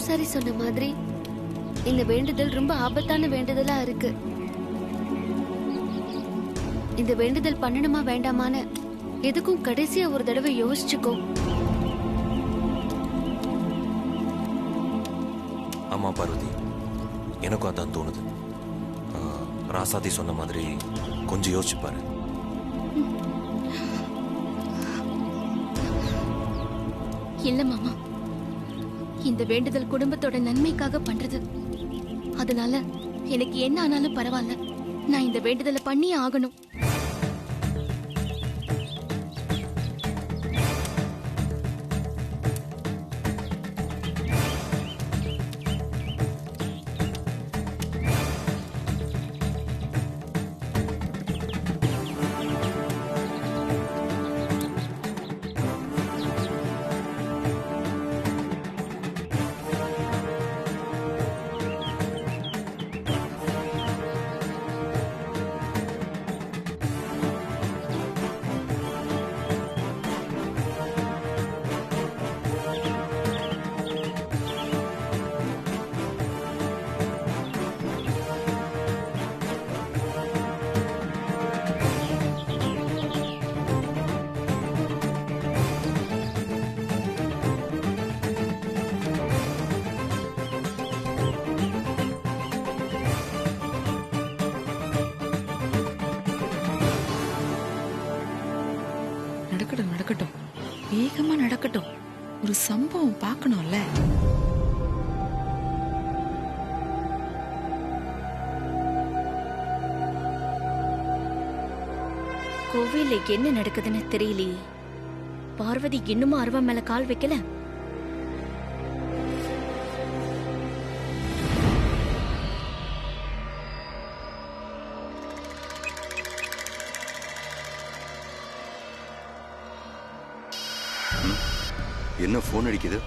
பூசாரி சொன்ன மாதிரி இந்த வேண்டுதல் ரொம்ப ஆபத்தான வேண்டுதலா இருக்கு. இந்த வேண்டுதல் பண்ணணுமா வேண்டாமான்னு எதுக்கும் கடைசியா ஒரு தடவை யோசிச்சுக்கோ. ஆமா பார்வதி, எனக்கும் அதான் தோணுது. ராசாதி சொன்ன மாதிரி கொஞ்சம் யோசிச்சுப்பாரு. இல்ல மாமா, இந்த வேண்டுதல் குடும்பத்தோட நன்மைக்காக பண்றது. அதனால எனக்கு என்ன ஆனாலும் பரவாயில்ல, நான் இந்த வேண்டுதலை பண்ணியே ஆகணும். நடக்கட்டும், வேகமா நடக்கட்டும். ஒரு சம்பவம் பார்க்கணும்ல. கோவில்ல என்ன நடக்குதுன்னு தெரியலையே. பார்வதி இன்னும் அருவா மேல கால் வைக்கல. என்ன போன் அடிக்குது?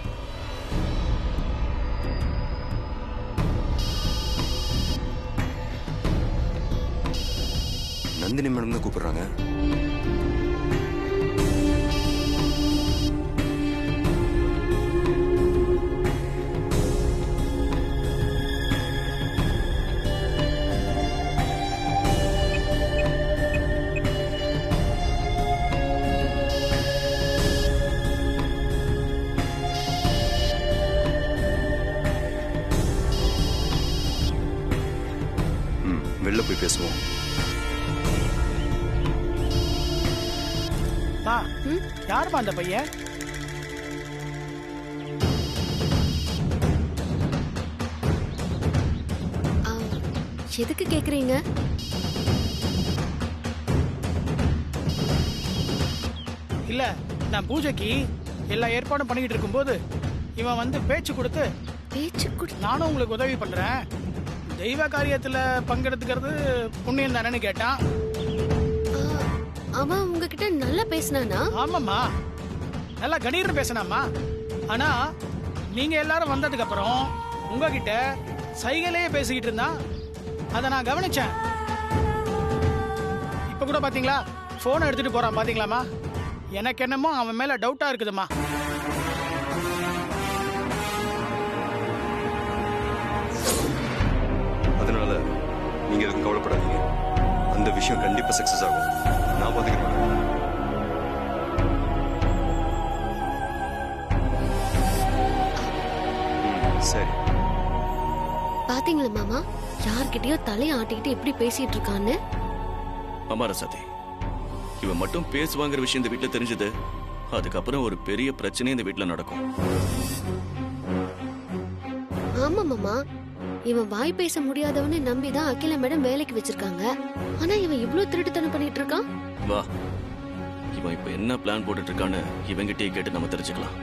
நந்தினி மேடம் தான் கூப்பிடுறாங்க. வெளில போய் பேசுவோம். யாருமா அந்த பையன்? எதுக்கு கேக்குறீங்க? இல்ல, நான் பூஜைக்கு எல்லா ஏற்பாடும் பண்ணிக்கிட்டு இருக்கும்போது இவன் வந்து பேச்சு கொடுத்து நானும் உங்களுக்கு உதவி பண்றேன், தெய்வ காரியத்துல பங்கெடுத்துக்கிறது புண்ணியம் தானேன்னு கேட்டான். அவன் உங்ககிட்ட நல்லா பேசினானா? ஆமாம்மா, நல்லா கணீர்னு பேசினாமா. ஆனா நீங்க எல்லாரும் வந்ததுக்கு அப்புறம் உங்ககிட்ட சைகையிலேயே பேசிக்கிட்டு இருந்தான். அதை நான் கவனிச்சேன். இப்ப கூட பாத்தீங்களா, போனை எடுத்துட்டு போறான் பாத்தீங்களாமா? எனக்கு என்னமோ அவன் மேல டவுட்டா இருக்குதுமா. அதனால நீங்க எதுவும் கவலைப்படாதீங்க. அந்த விஷயம் கண்டிப்பா சக்சஸ் ஆகும். நான் பாத்துக்கிறேன். சரி. பாத்தீங்களா மாமா, யார்கிட்டயோ தலைய ஆட்டிக்கிட்டு எப்படி பேசிட்டு இருக்கான்னு? அம்மா ரசாதி, இவன் மட்டும் பேசுவாங்கிற விஷயம் இந்த வீட்டுல தெரிஞ்சது, அதுக்கப்புறம் ஒரு பெரிய பிரச்சனை இந்த வீட்டுல நடக்கும். ஆமா மாமா, இவன் வாய் பேச முடியாதவன்னு நம்பிதான் அகிலா மேடம் வேலைக்கு வச்சிருக்காங்க. ஆனா இவன் இவ்ளோ திருட்டுத்தனம் பண்ணிட்டு இருக்கான். வா, இவன் இப்ப என்ன பிளான் போட்டுட்டு இருக்கான்னு இவங்கிட்டே கேட்டு நம்ம தெரிஞ்சுக்கலாம்.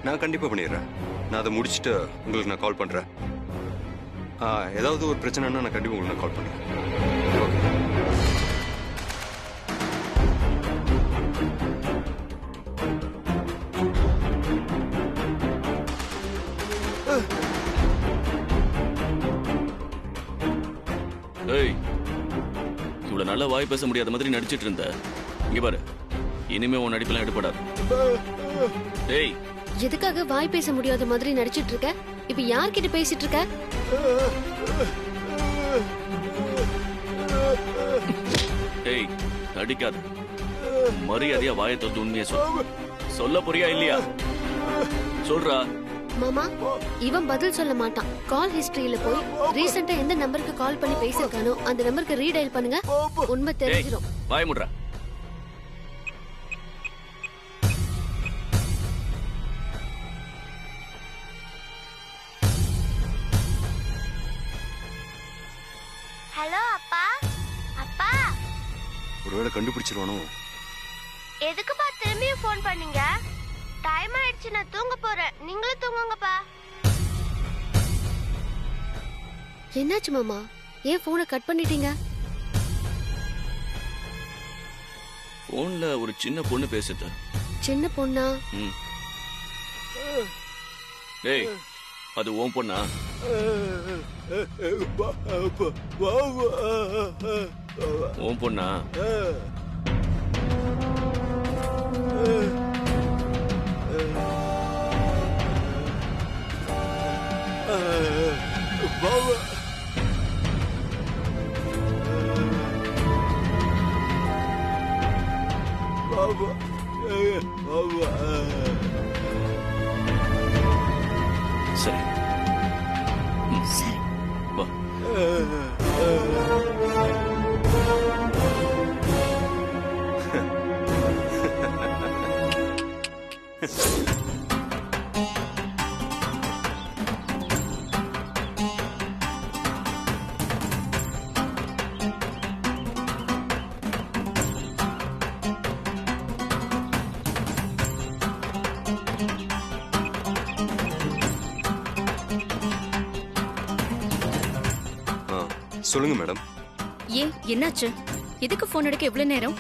நான் கண்டிப்பா பண்ணிடுறேன். நான் அதை முடிச்சுட்டு உங்களுக்கு நான் கால் பண்றேன். ஏதாவது ஒரு பிரச்சனைனா நான் கண்டிப்பா உங்களுக்கு நான் கால் பண்றேன். ஏய், இவ்வளவு நல்லா வாய் பேச முடியாத மாதிரி நடிச்சிட்டு இருந்த. இங்க பாரு, இனிமே உன் நடிப்பெல்லாம் எடுபடாது. டேய், எதுக்காக வாய் பேச முடியாத மாதிரி நடிச்சிட்டு இருக்க? இப்ப யார்கிட்ட பேசிட்டு இருக்க? டேய் நடிக்காத. மரியாதையா வாயை தொட்டு உண்மையை சொல்லு. சொல்ல போறியா இல்லையா? சொல்றா. மாமா, இவன் பதில் சொல்ல மாட்டான். கால் ஹிஸ்டரியில போய் ரீசெண்டா எந்த நம்பருக்கு கால் பண்ணி பேசிருக்கானோ அந்த நம்பருக்கு ரீடயல் பண்ணுங்க, உண்மை தெரிஞ்சிடும். வாய முட்றா. ஹலோ அப்பா. அப்பா, ஒருவேளை கண்டுபிடிச்சிருவானோ? எதுக்குப்பா திரும்பியும் ஃபோன் பண்ணீங்க? டைம் ஆயிடுச்சு, நான் தூங்க போறேன். நீங்களும் தூங்குங்கப்பா. என்னாச்சு மாமா, ஏன் போனை கட் பண்ணிட்டீங்க? போன்ல ஒரு சின்ன பொண்ணு பேசுது. சின்ன பொண்ணா? டேய், அது உன் பொண்ணா? உன் பொண்ணா? சரி சரி. வா. சொல்லுங்க மேடம். ஏன் என்னாச்சு? எதுக்கு போன் எடுக்க இவ்வளவு நேரம்?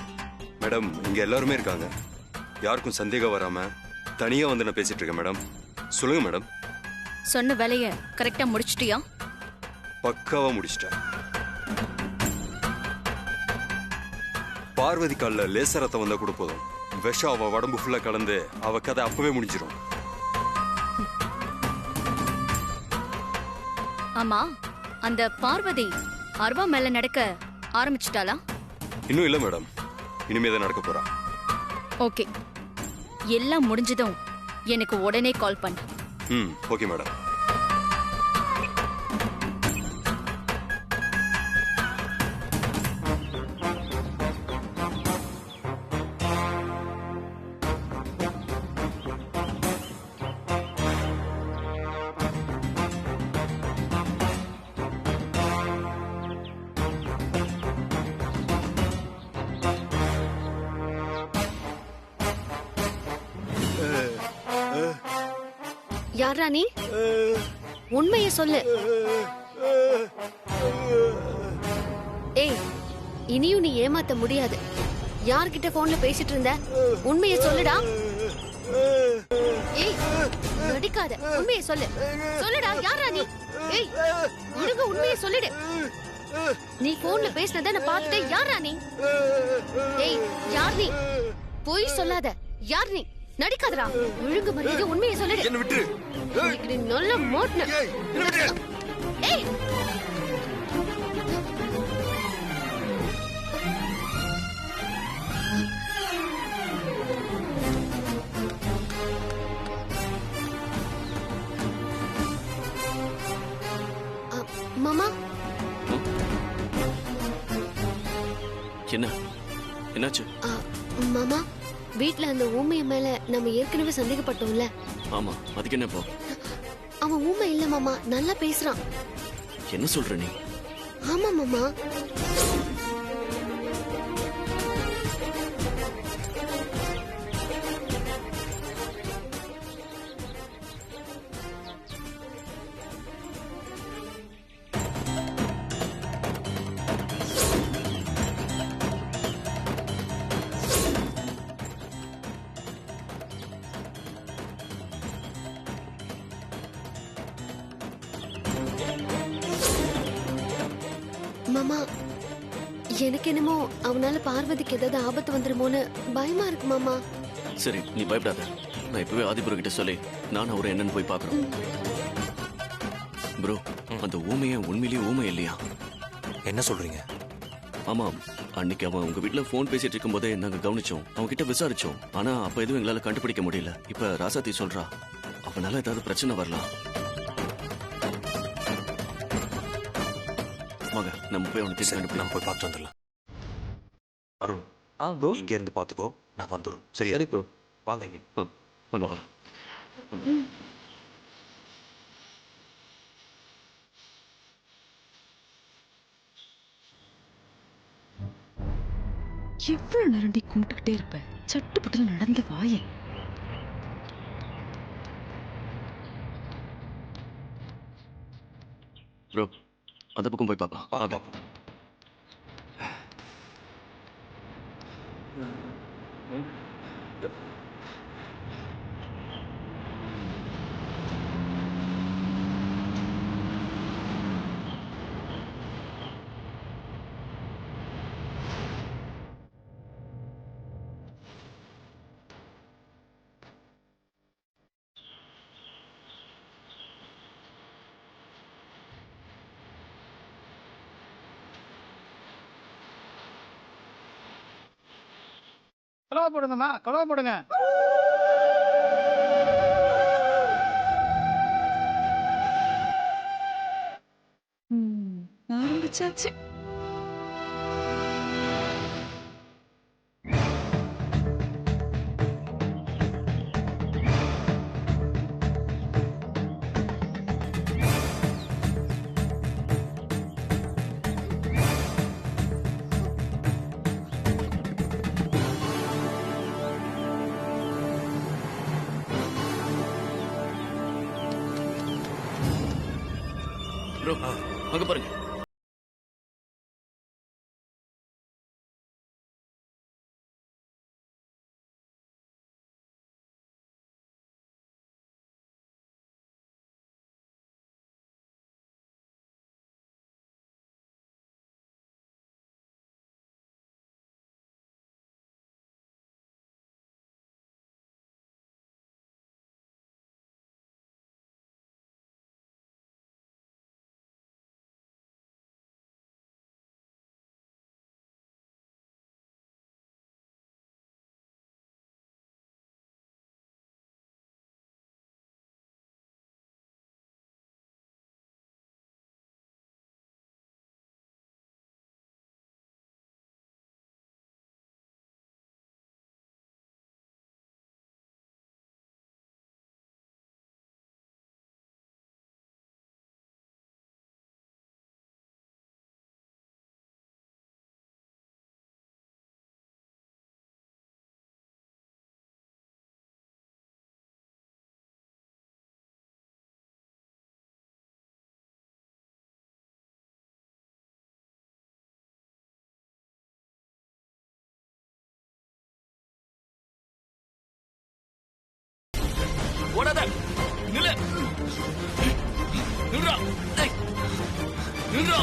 மேடம், இங்க எல்லாருமே இருக்காங்க. யாருக்கும் சந்தேகம் வராம தனியா வந்து நான் பேசிட்டு இருக்கேன் மேடம். சொல்லுங்க மேடம். சொன்ன வேலைய கரெக்டா முடிச்சிட்டியா? பக்காவா முடிச்சிட்டேன். பார்வதி கால்ல லேசர் ரத்தம் வந்தா கூட போதும், விஷம் அவ உடம்பு ஃபுல்லா கலந்து அவ கதை அப்பவே முடிஞ்சிடும். ஆமா, அந்த பார்வதி அர்வா மேல நடக்க ஆரம்பிச்சிட்டாளா? இன்னும் இல்ல மேடம், இனிமேதான் நடக்க போறா. ஓகே, எல்லாம் முடிஞ்சதும் எனக்கு உடனே கால் பண்ணு. Okay madam. யாரா நீ? உண்மையை சொல்லு. ஏய், இனியும் நீ ஏமாத்த முடியாது. யார்கிட்ட போன்ல பேசிட்டு இருந்த? உண்மையை சொல்லுடா. ஏய், நடிக்காத, உண்மையை சொல்லு. சொல்லுடா, யாரா நீ? ஏய், ஒழுங்கா உண்மையை சொல்லிடு. நீ போன்ல பேசினத நான் பார்த்துட்டேன். யாரா நீ? ஏய், யார் நீ? பொய் சொல்லாத. யார் நீ? நடிக்காதடா. ஒழுங்கு மரியாதை உண்மையை சொல்லிடு. என்ன விட்டு. நீ நல்ல மோட்ன. ஏய், மாமா. என்ன என்னாச்சு? மாமா, வீட்ல அந்த ஊமைய மேல நம்ம ஏற்கனவே சந்தேகப்பட்டோம்ல. ஆமா, அதுக்கு என்ன இப்போ? அவன் ஊமை இல்ல மாமா, நல்லா பேசுறான். என்ன சொல்ற நீ? ஆமா மாமா. மாமா, எனக்கு என்னமோ அவனால பார்வதிக்கு ஏதாவது ஆபத்து வந்துருமோன்னு பயமா இருக்கு மாமா. சரி நீ பயப்படாத. நான் இப்பவே ஆதிபுரம் கிட்ட சொல்லி நான் அவரை என்னன்னு போய் பார்க்கறோம். ப்ரோ, அந்த ஊமைய உண்மையிலேயே ஊமை இல்லையா? என்ன சொல்றீங்க? ஆமா, அன்னைக்கு அவன் உங்க வீட்டுல போன் பேசிட்டு இருக்கும் போதே நாங்க கவனிச்சோம். அவன் கிட்ட விசாரிச்சோம். ஆனா அப்ப எதுவும் எங்களால கண்டுபிடிக்க முடியல. இப்ப ராசாத்தி சொல்றா அவனால ஏதாவது பிரச்சனை வரலாம். வாங்க நம்ம போய் அவனை தேடி கண்டுபிடிக்கலாம். நம்ம போய் பார்த்து வந்துடலாம். அருண், இங்க இருந்து பாத்துக்கோ, நான் வந்துடும். சரி ப்ரோ, வாங்க இங்க. வாங்க. எவ்வளவு நேரண்டி கும்பிட்டுக்கிட்டே இருப்ப? சட்டுப்பட்டு நடந்து வாயே. ப்ரோ, அந்த பக்கம் போய் பார்க்கலாம். வாங்க. கலவா போடுங்கம்மா, கலவா போடுங்க. ஆரம்பிச்சாச்சு. ப்ரோ, அங்க பாருங்க. ஓடாத, நில்லு. நில்றா, நில்றா.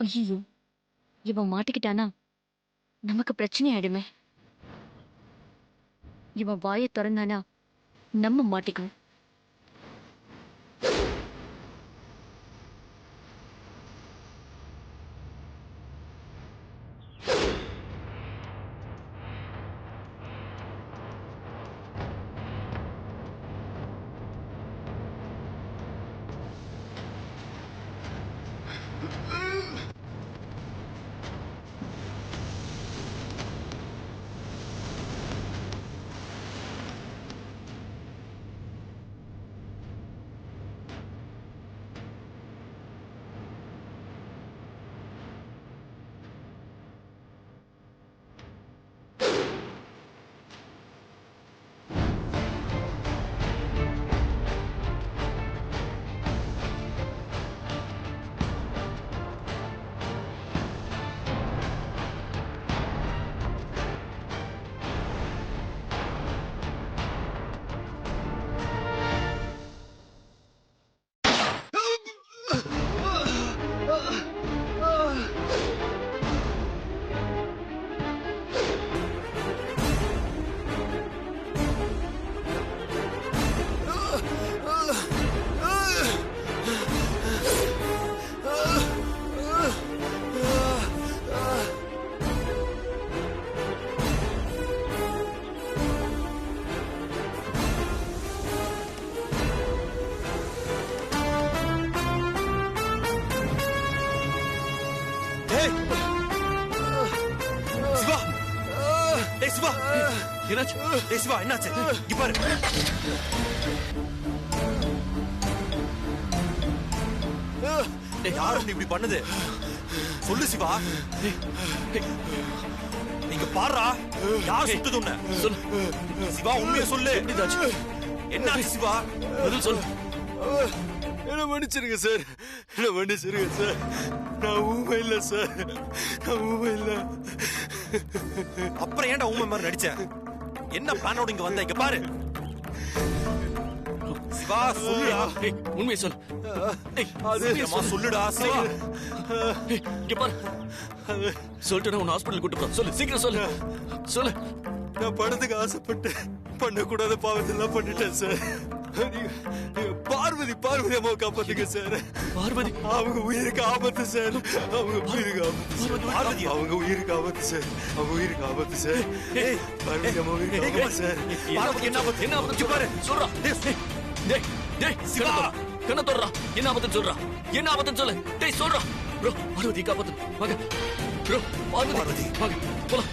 ஐயோ, இவன் மாட்டிக்கிட்டானா நமக்கு பிரச்சனை ஆயிடுமே. இவன் வாயை திறந்தானா நம்ம மாட்டிக்குவோம். என்னாச்சு? ஏய் சிவா, என்னாச்சு? இங்க பாரு. யாரு இப்படி பண்ணது? சொல்லு சிவா. நீங்க பாருடா. யார் சுட்டது உன்னை? சொல்லு சிவா, உண்மையை சொல்லு. எப்படிதாச்சு? என்னாச்சு சிவா? பதில் சொல்லு. என்ன மன்னிச்சிருங்க சார், என்ன மன்னிச்சிருங்க சார். நான் ஊமை இல்லை சார், நான் ஊமை இல்லை. அப்புறம் ஏன்டா ஊமை மாதிரி நடிச்ச? என்ன பிளானோட இங்க வந்த? இங்க பாரு சிவா, சொல்லுடா. உண்மையை சொல்லு. சொல்லுடா சிவா. இங்க பாரு, சொல்லிட்டு உன்னை ஹாஸ்பிட்டல் கூட்டு போ. சொல்லு, சீக்கிரம் சொல்லு. சொல்லு. நான் பணத்துக்கு ஆசைப்பட்டு பண்ணக்கூடாத பாவத்தெல்லாம் பண்ணிட்டேன் சார். பார்வதி அம்மாவை காப்பாத்துங்க சார். பார்வதி அவங்க உயிருக்கு ஆபத்து சார். அவங்க உயிருக்கு ஆபத்து. பார்வதி அவங்க உயிருக்கு ஆபத்து சார். அவங்க உயிருக்கு ஆபத்து சார். பார்வதி அம்மா உயிருக்கு ஆபத்து சார். பார்வதி என்ன ஆபத்து? என்ன ஆபத்து பாரு, சொல்றா. டேய் டேய் சிவா, கண்ண தோறா. என்ன ஆபத்துன்னு சொல்றா. என்ன ஆபத்துன்னு சொல்லு. டேய் சொல்றா. ப்ரோ, பார்வதி காப்பாத்து. வாங்க ப்ரோ, பார்வதி வாங்க போலாம்.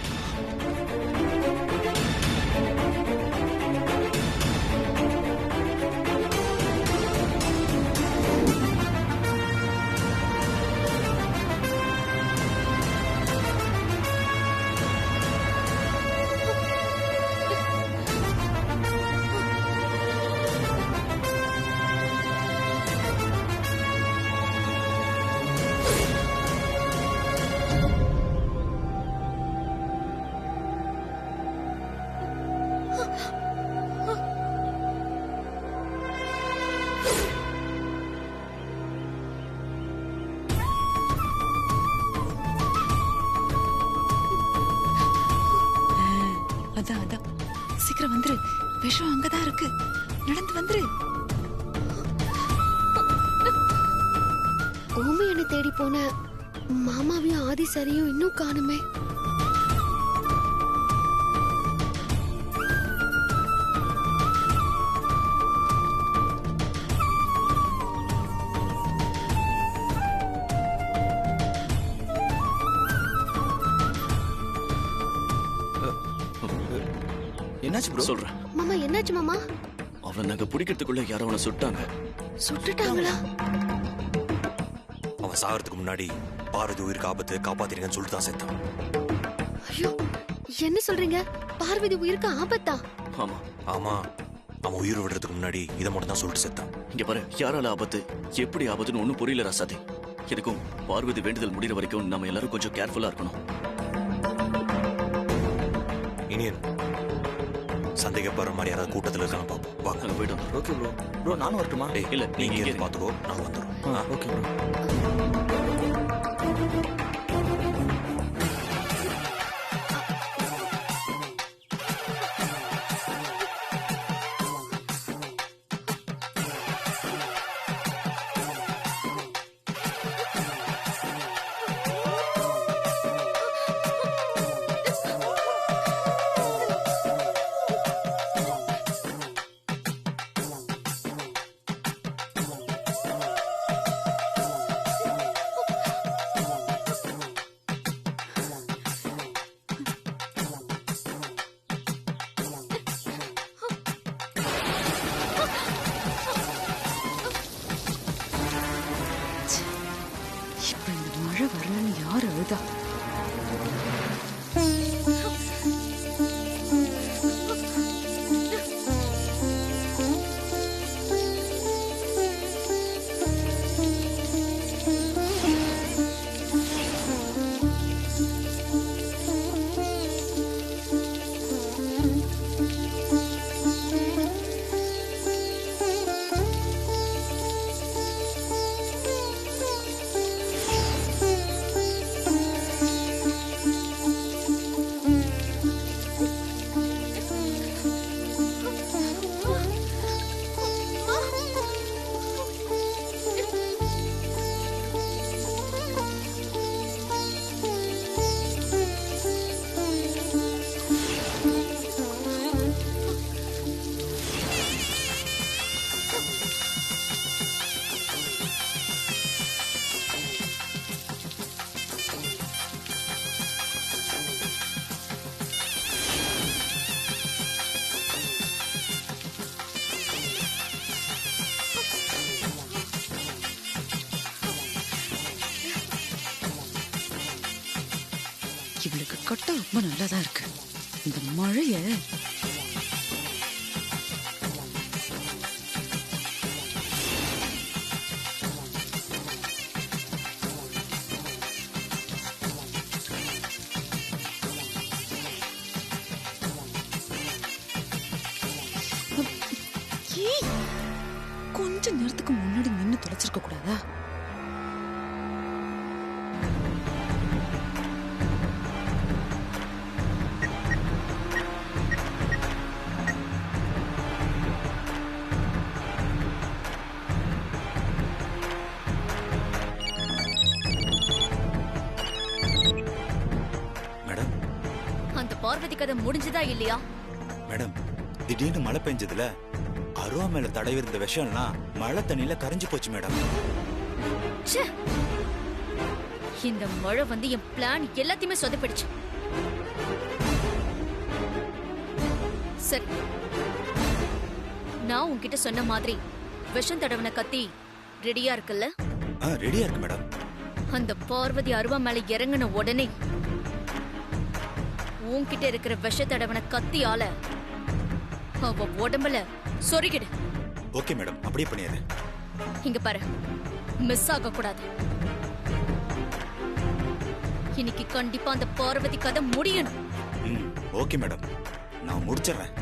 அதான் சீக்கிரம் வந்துரு. விஷம் அங்கதான் இருக்கு. நடந்து வந்துரு. ஊமையனை தேடி போன மாமாவையும் ஆதி சரியும் இன்னும் காணுமே. என்னாச்சு ப்ரோ? சொல்றேன். மாமா என்னாச்சு மாமா? அவன் நாங்க பிடிக்கிறதுக்குள்ள யாரோ அவனை சுட்டாங்க. சுட்டுட்டாங்களா? அவன் சாகிறதுக்கு முன்னாடி பார்வதி உயிருக்கு ஆபத்து, காப்பாத்திருங்கன்னு சொல்லிட்டு தான் செத்தான். ஐயோ, என்ன சொல்றீங்க? பார்வதி உயிருக்கு ஆபத்தா? ஆமா ஆமா, அவன் உயிர் விடுறதுக்கு முன்னாடி இதை மட்டும் தான் சொல்லிட்டு செத்தான். இங்க பாரு, யாரால ஆபத்து, எப்படி ஆபத்துன்னு ஒண்ணும் புரியல ராசாதி. எதுக்கும் பார்வதி வேண்டுதல் முடிகிற வரைக்கும் நம்ம எல்லாரும் கொஞ்சம் கேர்ஃபுல்லா இருக்கணும். இனியன், சந்தேகப்படுற மாதிரி யாராவது கூட்டத்தில் இருக்காங்க பாப்போம். வாங்க நாங்க போயிட்டு வந்தோம். Okay bro. ப்ரோ நானும் வரட்டுமா? ஏய், இல்ல, நீங்க நீங்க இருந்து பாத்துக்கோ, நாங்க வந்துடுறோம். Okay bro. இப்ப இந்த மழை வரலன்னு யார் அழுதா? இவளுக்கு கட்ட ரொம்ப நல்லாதான் இருக்கு. இந்த மழைய கொஞ்ச நேரத்துக்கு முன்னாடி நின்னு தொலைச்சிருக்க கூடாதா? மேடம், அந்த பார்வதி கதை முடிஞ்சதா இல்லையா? மேடம், திடீர்னு மழை பெஞ்சதுல அருவா மேல தடவி இருந்த விஷம்லாம் மழை தண்ணியில கரைஞ்சு போச்சு மேடம். ச்சே, இந்த மழை வந்து என் பிளான் எல்லாத்தையுமே சொதப்பிடுச்சு. சரி, நான் உன்கிட்ட சொன்ன மாதிரி விஷம் தடவன கத்தி ரெடியா இருக்குல்ல? ரெடியா இருக்கு மேடம். அந்த பார்வதி அருவா மேல இறங்கின உடனே உன்கிட்ட இருக்கிற விஷ தடவன கத்தியால அவ உடம்புல சொருகிடு. ஓகே மேடம், அப்படியே பண்ணிடுறேன். இங்க பாரு, மிஸ் ஆக கூடாது. இன்னைக்கு கண்டிப்பா அந்த பார்வதி கதை முடியணும். ஓகே மேடம், நான் முடிச்சிடுறேன்.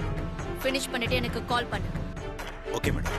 ஃபினிஷ் பண்ணிட்டு எனக்கு கால் பண்ணு. Okay madam.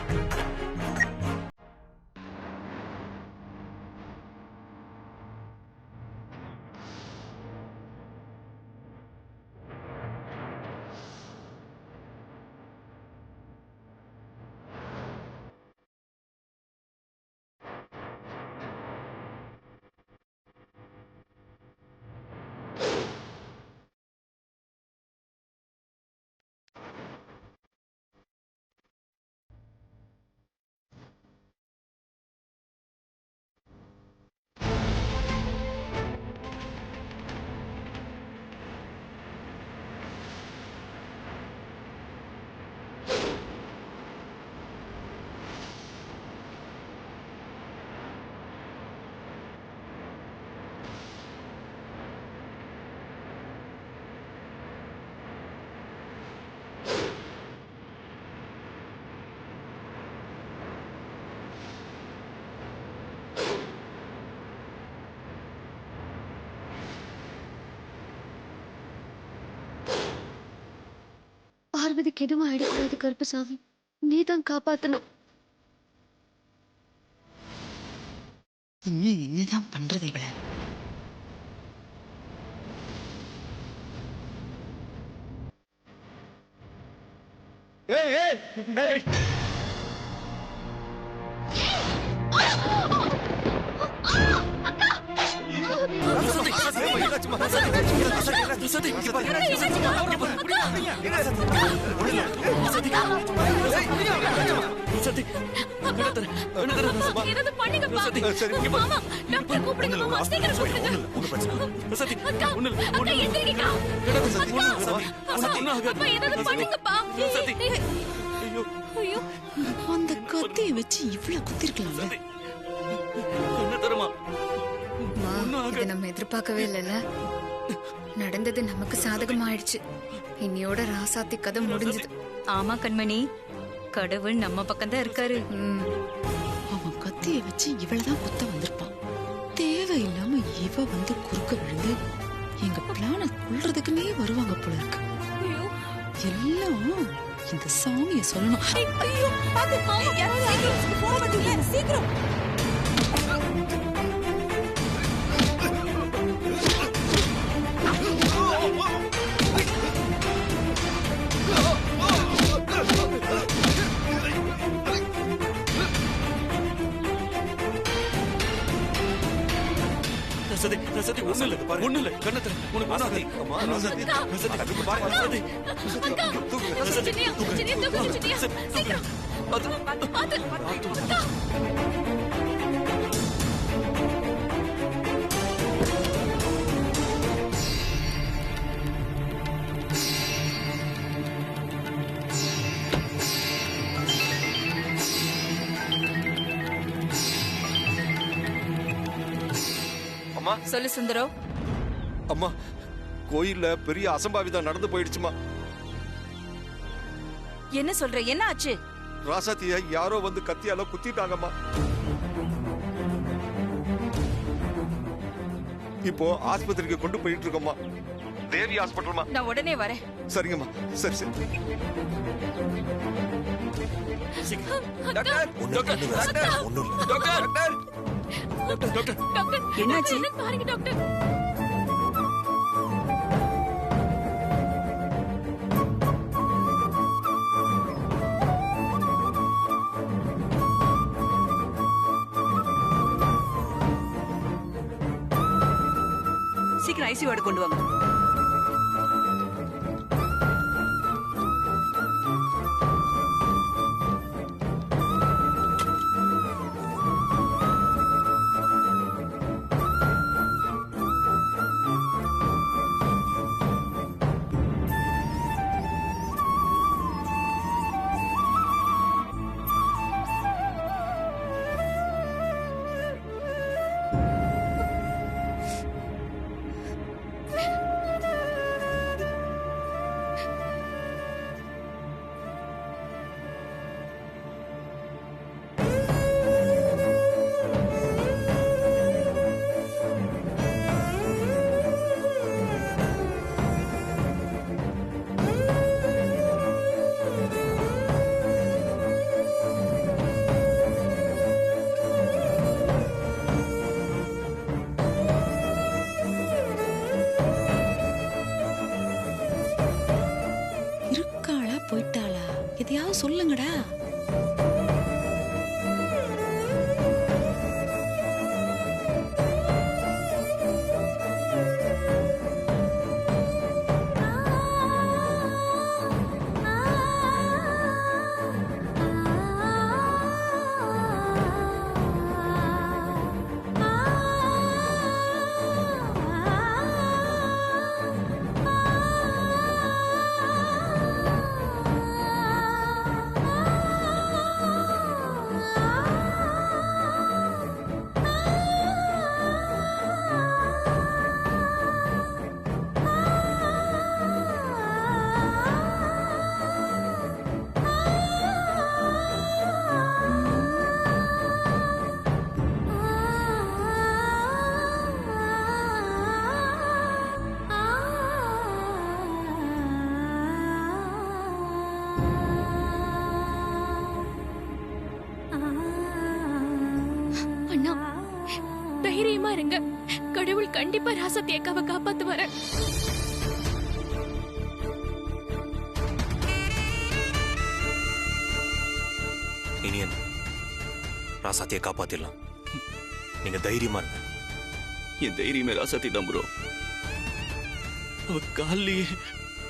பார்வதிக்கு எதுவும் ஆயிடக்கூடாது கருப்பசாமி. நீதான் காப்பாத்தணும். என்னதான் பண்றது இவள? அந்த கத்தியை வச்சு இவ்வளவு குத்திருக்கலாம்ல. இதை நம்ம எதிர்பார்க்கவே இல்லைல்ல. நடந்தது நமக்கு சாதகமாயிடுச்சு. இன்னையோட ராசாத்தி கதை முடிஞ்சது. ஆமா கண்மணி, கடவுள் நம்ம பக்கம் தான் இருக்காரு. அவன் கத்தியை வச்சு இவளதான் குத்த வந்திருப்பான். தேவையில்லாம இவ வந்து குறுக்க விழுந்து எங்க பிளான கொள்றதுக்குன்னே வருவாங்க போல இருக்கு. எல்லாம் இந்த சாமிய சொல்லணும். சீக்கிரம் ஒண்ணு இல்ல கண்ணத்துல உனக்கு ராசாத்தி, அம்மா, ராசாத்தி, ராசாத்தி, பாரு, ராசாத்தி. அம்மா, சொல்லு சுந்தரம். அம்மா, கோயில்ல பெரிய அசம்பாவிதம் நடந்து போயிடுச்சுமா. என்ன சொல்ற? என்ன ஆச்சு? ராசாத்திய யாரோ வந்து கத்தியால குத்திட்டாங்கம்மா. இப்போ ஆஸ்பத்திரிக்கு கொண்டு போயிட்டு இருக்கோம்மா. தேவி ஹாஸ்பிட்டல்மா. நான் உடனே வரேன். சரிங்கம்மா, சரி சரி. என்னாச்சு? பாருங்க டாக்டர். சீக்கிரம் ஐசியூ வார்டு கொண்டு வாங்க. போயிட்டாளா? எதையாவது சொல்லுங்கடா. தைரியமா இருங்க. கடவுள் கண்டிப்பா ராசாத்தி அக்காவை காப்பாத்துவாரு. இனியன், ராசாத்தியை காப்பாத்திடலாம். நீங்க தைரியமா இருங்க. என் தைரியமே ராசாத்தி தான் ப்ரோ. அவ காலிலேயே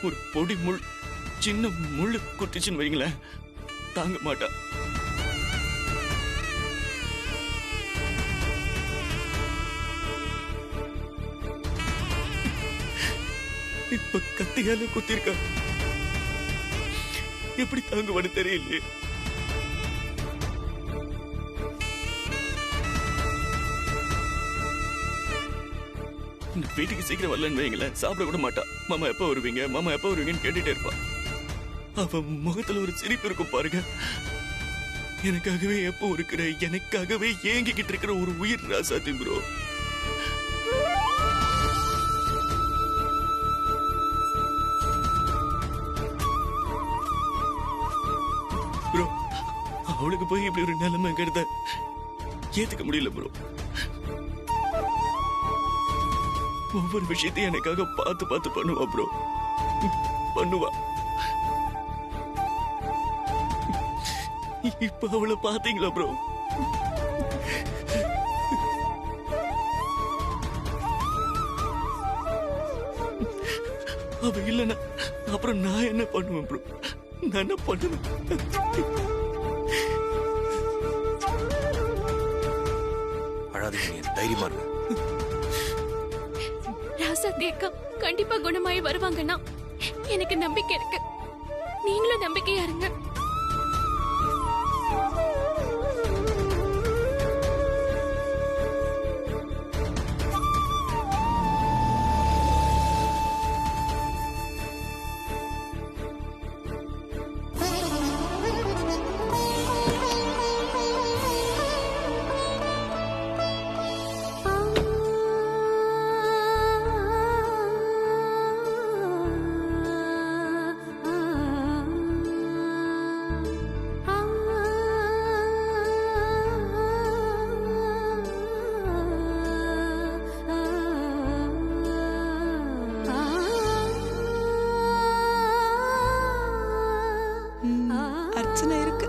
ஒரு பொடி முள், சின்ன முள்ளு குட்டிச்சுன்னு வைங்களேன், தாங்க மாட்டா. இப்ப கத்தியால குத்திருக்கா, எப்படி தாங்குவான்னு தெரியலையே. வீட்டுக்கு சீக்கிரம் வரலன்னு வைங்களேன், சாப்பிட கூட மாட்டா. மாமா எப்ப வருவீங்க, மாமா எப்ப வருவீங்கன்னு கேட்டுட்டே இருப்பா. அவ முகத்துல ஒரு சிரிப்பு இருக்கும் பாருங்க. எனக்காகவே எப்போ இருக்கிற, எனக்காகவே ஏங்கிக்கிட்டு இருக்கிற ஒரு உயிர் ராசாத்தி ப்ரோ. ப்ரோ, அவளுக்கு போய் இப்படி ஒரு நிலைமை கருத ஏத்துக்க முடியல ப்ரோ. ஒவ்வொரு விஷயத்தையும் எனக்காக பார்த்து பார்த்து பண்ணுவா ப்ரோ, பண்ணுவா. இப்ப அவளை பாத்தீங்களா ப்ரோ? அவ இல்லைன்னா அப்புறம் நான் என்ன பண்ணுவேன் ப்ரோ? நான் என்ன பண்ணுவேன்? அழாதீங்க, தைரியமா இருங்க. ராசாத்தி அக்கா கண்டிப்பா குணமாயி வருவாங்கன்னா எனக்கு நம்பிக்கை இருக்கு. நீங்களும் நம்பிக்கையா இருங்க. அர்ச்சனை இருக்கு.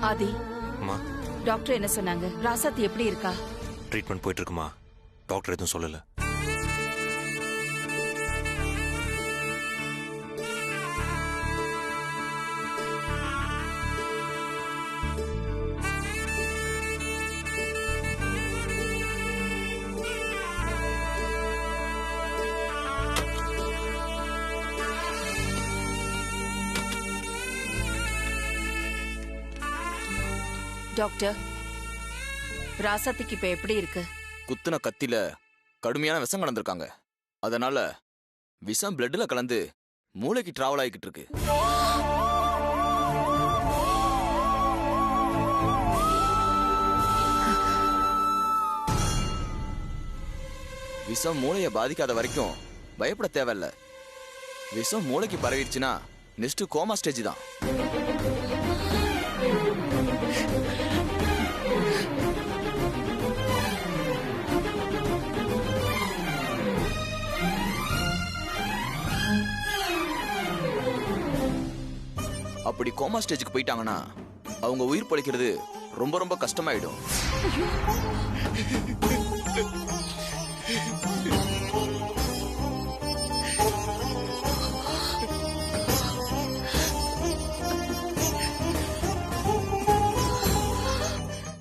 ஆதி, அம்மா, டாக்டர் என்ன சொன்னாங்க? ராசாத்தி எப்படி இருக்கா? ட்ரீட்மெண்ட் போயிட்டு இருக்குமா. டாக்டர் எதுவும் சொல்லல. டாக்டர், ராசாத்திக்கு இப்ப எப்படி இருக்கு? குத்துன கத்தில கடுமையான விஷம் கலந்துருக்காங்க. அதனால விஷம் பிளட்ல கலந்து மூளைக்கு டிராவல் ஆகிக்கிட்டு இருக்கு. விஷம் மூளையை பாதிக்காத வரைக்கும் பயப்பட தேவையில்ல. விஷம் மூளைக்கு பரவிடுச்சுன்னா நெக்ஸ்ட் கோமா ஸ்டேஜ் தான். அப்படி கோமா ஸ்டேஜுக்கு போயிட்டாங்கன்னா அவங்க உயிர் பழைக்கிறது ரொம்ப ரொம்ப கஷ்டமாயிடும்.